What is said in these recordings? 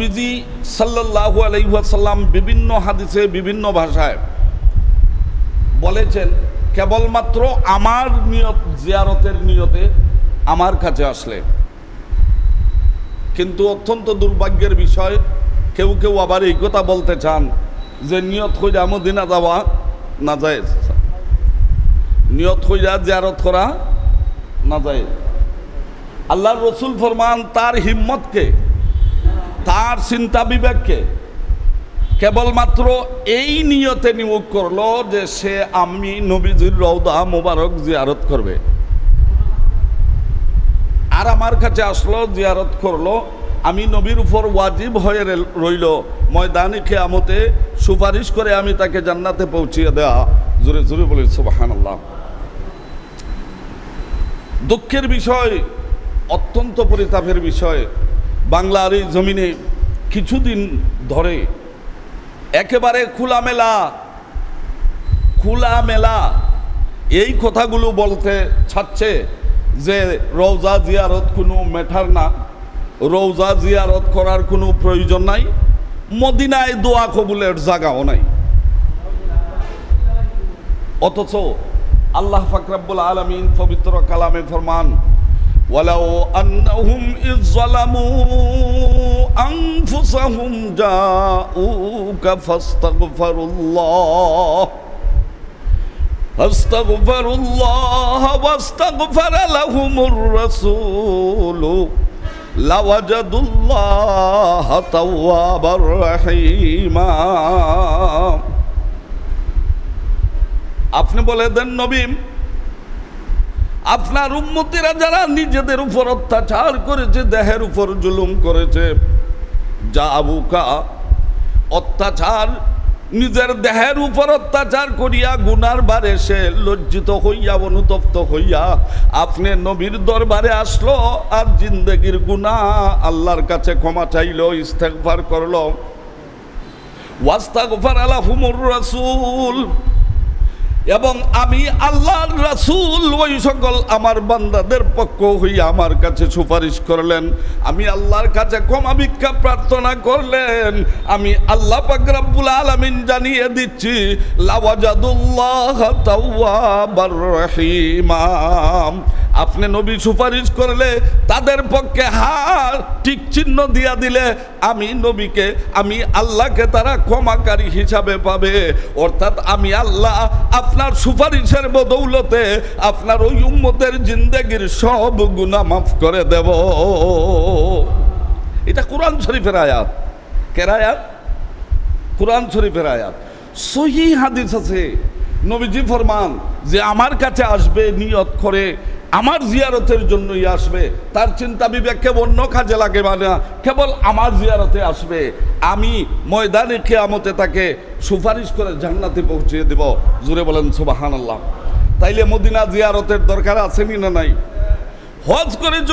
নবীজি সাল্লাল্লাহু আলাইহি ওয়াসাল্লাম বিভিন্ন হাদিসে বিভিন্ন ভাষায় বলেছেন, কেবলমাত্র আমার নিয়ত জিয়ারতের নিয়তে আমার কাছে আসলে। কিন্তু অত্যন্ত দুর্ভাগ্যের বিষয়, কেউ কেউ আবার এই কথা বলতে চান যে নিয়ত কইরা মদিনা যাওয়া না যায়, নিয়ত কইরা জিয়ারত করা না যায়। আল্লাহর রসুল ফরমান তার হিম্মতকে, তার চিন্তা বিবেককে কেবলমাত্র এই নিয়তে নিয়োগ করলো যে সে আমি নবীজির রওদা মোবারক জিয়ারত করবে, আর আমার কাছে আসলো, জিয়ারত করলো, আমি নবীর উপর ওয়াজিব হয়ে রইল ময়দানে কিয়ামতে সুপারিশ করে আমি তাকে জান্নাতে পৌঁছিয়ে দেওয়া। জোরে জোরে বলি সুবহানাল্লাহ। দুঃখের বিষয়, অত্যন্ত পরিতাপের বিষয়, বাংলার এই জমিনে কিছুদিন ধরে একেবারে খোলামেলা এই কথাগুলো বলতে ছাড়ছে যে রওজা জিয়ারত কোনো ম্যাটার না, রওজা জিয়ারত করার কোনো প্রয়োজন নাই, মদিনায় দোয়া কবুলের জায়গাও নাই। অথচ আল্লাহ পাক রব্বুল আলামিন পবিত্র কালামে ফরমান, ওয়ালাউ আন্নাহুম ইয যালামু আনফুসাহুম জাউকা ফাস্তাগফিরুল্লাহ ওয়াস্তাগফারা লাহুমুর রাসূল লাওয়াজাদুল্লাহা তাওয়াবার রহিমা। আপনি বলে দেন নবী, আপনার উম্মতিরা যারা নিজেদের উপর অত্যাচার করেছে, দেহের উপর জুলুম করেছে, যা আবুকা অত্যাচার, নিজের দেহের উপর অত্যাচার করিয়া গুনার বারে সে লজ্জিত হইয়া অনুতপ্ত হইয়া আপনি নবীর দরবারে আসলো আর জিন্দেগির গুনাহ আল্লাহর কাছে ক্ষমা চাইলো, ইস্তেগফার করলো। ওয়াস্তাগফারা লাহুমুর রাসূল, এবং আমি আল্লাহর রাসূল ওই সকল আমার বান্দাদের পক্ষ হইয়া আমার কাছে সুপারিশ করলেন, আমি আল্লাহর কাছে ক্ষমা ভিক্ষা প্রার্থনা করলেন। আমি আল্লাহ পাক রব্বুল আলামিন জানিয়ে দিচ্ছি, লাওয়াজাদুল্লাহা তাওয়াবার রহিমা। আপনি নবী সুপারিশ করলে তাদের পক্ষে টিক চিহ্ন দিয়া দিলে আমি নবীকে, আমি আল্লাহকে তারা ক্ষমাকারী হিসাবে পাবে। অর্থাৎ আমি আল্লাহ আপনার সুপারিশের বদৌলতে আপনার ওই উম্মতের জিন্দেগির সব গুনাহ মাফ করে দেব। এটা কোরআন শরীফের আয়াত। কের আয়াত? কোরআন শরীফের আয়াত। সহিহ হাদিস আছে, নবীজি ফরমান যে আমার কাছে আসবে নিয়ত করে আমার জিয়ারতের জন্যই আসবে, তার চিন্তা বিবেককে অন্য কাজে লাগে না, কেবল আমার জিয়ারতে আসবে, আমি ময়দানে কিয়ামতে তাকে সুপারিশ করে জান্নাতে পৌঁছিয়ে দেব। জোরে বলেন সুবহানাল্লাহ। তাইলে মদিনা জিয়ারতের দরকার আছে না নাই? হজ করেছ,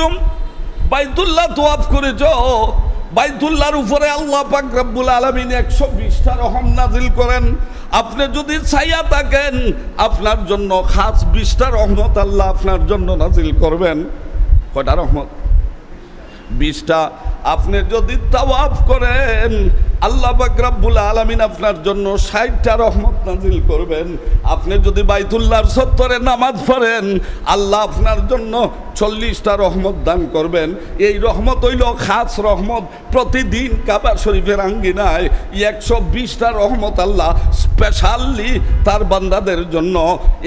বাইতুল্লাহ তোয়াফ করেছ, বাইতুল্লাহর উপরে আল্লাহ পাক রব্বুল আলামিন 120টা রহম নাজিল করেন। আপনি যদি চাইয়া থাকেন আপনার জন্য খাস 20টা রহমত আল্লাহ আপনার জন্য নাজিল করবেন। কয়টা রহমত? 20টা। আপনি যদি তাওয়াফ করেন আল্লাহ পাক রব্বুল আলামিন আপনার জন্য 60টা রহমত নাজিল করবেন। আপনি যদি বাইতুল্লাহর চত্বরে নামাজ পড়েন আল্লাহ আপনার জন্য 40টা রহমত দান করবেন। এই রহমত হইল খাস রহমত। প্রতিদিন কাবা শরীফের আঙ্গিনায় 120টা রহমত আল্লাহ স্পেশালি তার বান্দাদের জন্য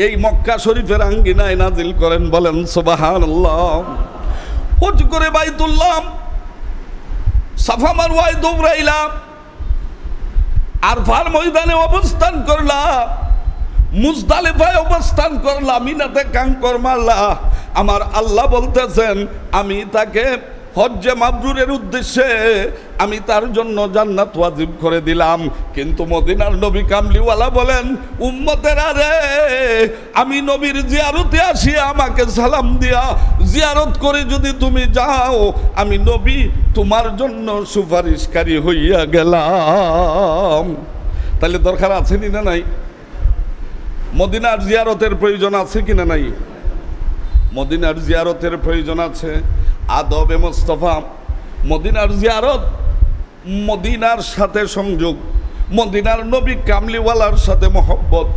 এই মক্কা শরীফের আঙ্গিনায় নাজিল করেন। বলেন সুবহানাল্লাহ। হজ করে বাইতুল্লাহ, সাফা মারওয়ায় দৌড়াইলাম, আরফার ময়দানে অবস্থান করলা, মুজদালিফায় অবস্থান করলা, মিনাতে কাঙ্কর মারলা। আমার আল্লাহ বলতেছেন আমি তাকে হজ্জে মাবরুরের উদ্দেশ্যে আমি তার জন্য জান্নাত ওয়াজিব করে দিলাম। কিন্তু মদিনার নবী কামলিওয়ালা বলেন, উম্মতেরা রে, আমি নবীর জিয়ারতে আসি আমাকে সালাম দিয়া জিয়ারত করে যদি তুমি যাও আমি নবী তোমার জন্য সুপারিশকারী হইয়া গেলাম। তাহলে দরকার আছে না নাই? মদিনার জিয়ারতের প্রয়োজন আছে কিনা নাই? মদিনার জিয়ারতের প্রয়োজন আছে। আদবে মুস্তাফা, মদিনার জিয়ারত মদিনার সাথে সংযোগ, মদিনার নবী কামলিওয়ালার সাথে মহব্বত,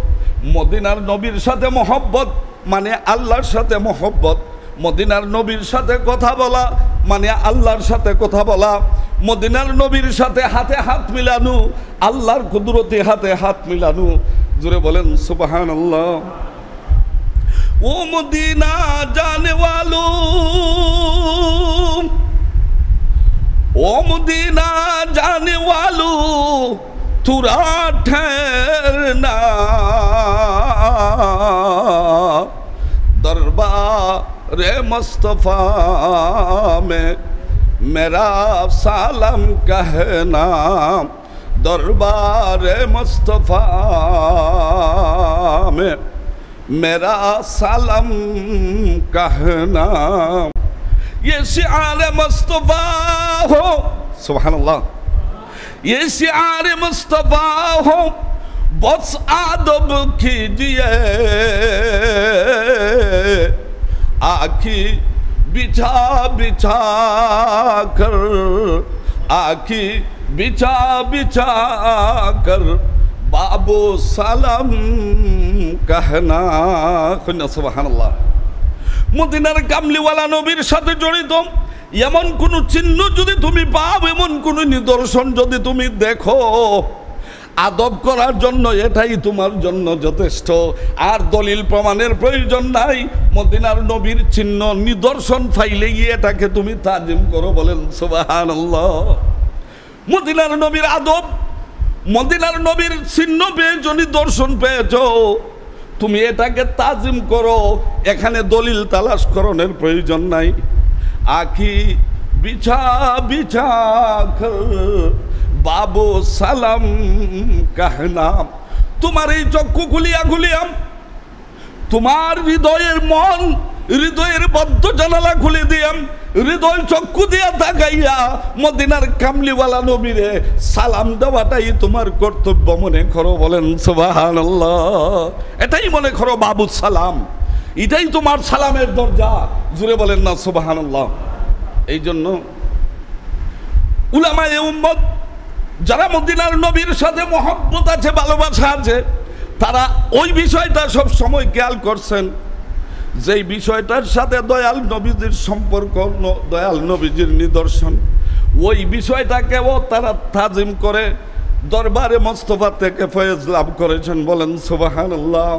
মদিনার নবীর সাথে মহব্বত মানে আল্লাহর সাথে মহব্বত, মদিনার নবীর সাথে কথা বলা মানে আল্লাহর সাথে কথা বলা, মদিনার নবীর সাথে হাতে হাত মিলানো, আল্লাহর কুদরতি হাতে হাত মিলানো। জোরে বলেন সুবহানাল্লাহ। ও মদিনা জানে ওয়ালো, ও মদিনা জানে ওয়ালো तुरा ठहरना, दरबार मुस्तफा में मेरा सालम कहना, दरबार मुस्तफा में मेरा सालम कहना। ये शिआर मुस्तफा हो, सुभान अल्लाह, ये शिआर मुस्तफा हो, बस आदब कीजिए, आखी बिछा बिछा कर, आखी बिछा बिछा कर बाबू सलाम कहना। सुबहानाल्लाह। মদিনার কামলিওয়ালা নবীর সাথে জড়িত এমন কোন চিহ্ন যদি তুমি পাও, এমন কোন নিদর্শন যদি তুমি দেখো, আদব করার জন্য এটাই তোমার জন্য যথেষ্ট, আর দলিল প্রমাণের প্রয়োজন নাই। মদিনার নবীর চিহ্ন নিদর্শন পাইলে গিয়ে এটাকে তুমি তাজিম করো। বলেন সুবহানাল্লাহ। মদিনার নবীর আদব, মদিনার নবীর চিহ্ন পেয়েছো, নিদর্শন পেয়েছো, তুমি এটাকে তাজিম করো। এখানে দলিল তালাশ করণের প্রয়োজন নাই। আখি বিছা বিছা বাবু সালাম কাহনা। তোমার এই চক্ষু খুলিয়া খুলিয়া, তোমার হৃদয়ের মন, হৃদয়ের বদ্ধ জানালা খুলে দিয়াম, হৃদয় চক্ষু দিয়া তাকাইয়া মদিনার কামলিওয়ালা নবীরে সালাম দেওয়াটাই তোমার কর্তব্য মনে করো। বলেন সুবহানাল্লাহ। এটাই মনে করো বাবু সালাম, এটাই তোমার সালামের দরজা। জুড়ে বলেন না সুবহানাল্লাহ। এই জন্য উলামায়ে উম্মত যারা মদিনার নবীর সাথে মহব্বত আছে, ভালোবাসা আছে, তারা ওই বিষয়টা সব সময় খেয়াল করছেন, যেই বিষয়টার সাথে দয়াল নবীজির সম্পর্ক, দয়াল নবীজির নিদর্শন, ওই বিষয়টাকেও তারা তাজিম করে দরবারে মুস্তাফা থেকে ফয়েজ লাভ করেছেন। বলেন সুবহানাল্লাহ।